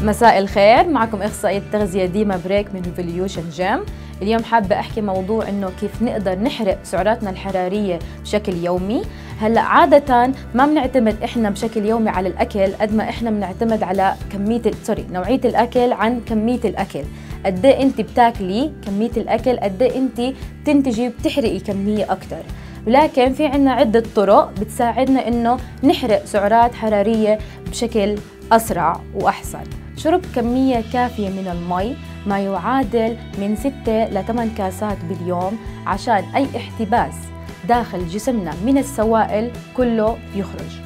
مساء الخير، معكم اخصائية التغذية ديما بريك من ريفوليوشن جيم. اليوم حابة احكي موضوع انه كيف نقدر نحرق سعراتنا الحرارية بشكل يومي. هلا عادة ما بنعتمد احنا بشكل يومي على الاكل قد ما احنا بنعتمد على نوعية الاكل عن كمية الاكل. قد ايه انت بتاكلي كمية الاكل، قد ايه انت بتنتجي بتحرقي كمية اكثر. ولكن في عنا عدة طرق بتساعدنا انه نحرق سعرات حرارية بشكل اسرع واحسن. شرب كمية كافية من المي، ما يعادل من 6 ل 8 كاسات باليوم، عشان أي احتباس داخل جسمنا من السوائل كله يخرج.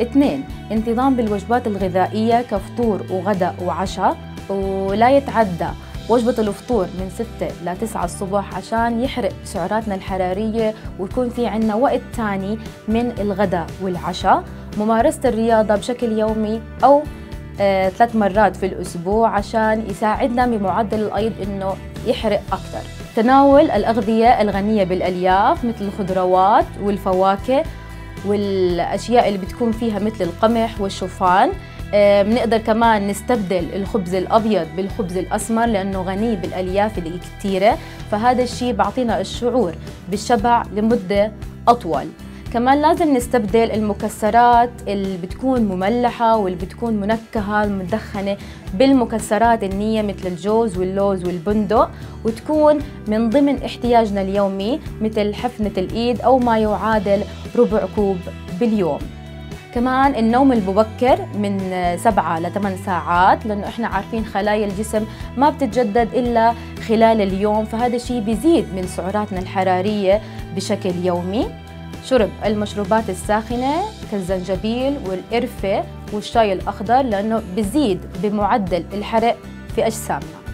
2. انتظام بالوجبات الغذائية كفطور وغداء وعشاء، ولا يتعدى وجبة الفطور من 6 ل 9 الصبح عشان يحرق سعراتنا الحرارية ويكون في عنا وقت تاني من الغداء والعشاء. ممارسة الرياضة بشكل يومي أو 3 مرات في الأسبوع عشان يساعدنا بمعدل الأيض إنه يحرق أكثر. تناول الأغذية الغنية بالألياف مثل الخضروات والفواكه والأشياء اللي بتكون فيها مثل القمح والشوفان. بنقدر كمان نستبدل الخبز الأبيض بالخبز الأسمر لأنه غني بالألياف اللي كتيرة، فهذا الشيء بعطينا الشعور بالشبع لمدة أطول. كمان لازم نستبدل المكسرات اللي بتكون مملحة واللي بتكون منكهة مدخنة بالمكسرات النية مثل الجوز واللوز والبندق، وتكون من ضمن احتياجنا اليومي مثل حفنة الإيد أو ما يعادل ربع كوب باليوم. كمان النوم المبكر من 7 ل 8 ساعات، لأنه إحنا عارفين خلايا الجسم ما بتتجدد إلا خلال اليوم، فهذا الشيء بيزيد من سعراتنا الحرارية بشكل يومي. شرب المشروبات الساخنة كالزنجبيل والقرفة والشاي الأخضر لأنه بزيد بمعدل الحرق في أجسامنا.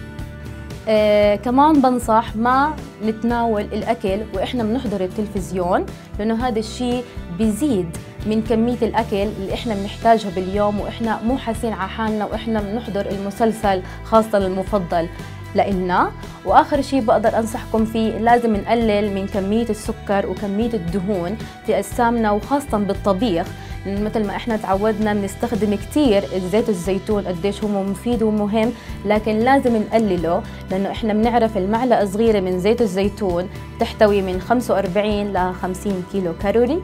كمان بنصح ما نتناول الأكل وإحنا بنحضر التلفزيون، لأنه هذا الشيء بزيد من كمية الأكل اللي إحنا بنحتاجها باليوم وإحنا مو حاسين على حالنا وإحنا بنحضر المسلسل خاصة المفضل لإلنا. وآخر شيء بقدر أنصحكم فيه، لازم نقلل من كمية السكر وكمية الدهون في أجسامنا وخاصة بالطبيخ، لأن مثل ما إحنا تعودنا بنستخدم كتير زيت الزيتون قديش هو مفيد ومهم، لكن لازم نقلله لأنه إحنا بنعرف المعلقة صغيرة من زيت الزيتون تحتوي من 45 ل 50 كيلو كالوري،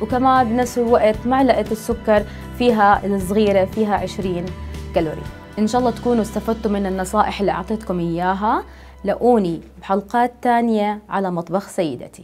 وكمان بنفس الوقت معلقة السكر فيها الصغيرة فيها 20 كالوري. إن شاء الله تكونوا استفدتوا من النصائح اللي أعطيتكم إياها. لاقوني بحلقات تانية على مطبخ سيدتي.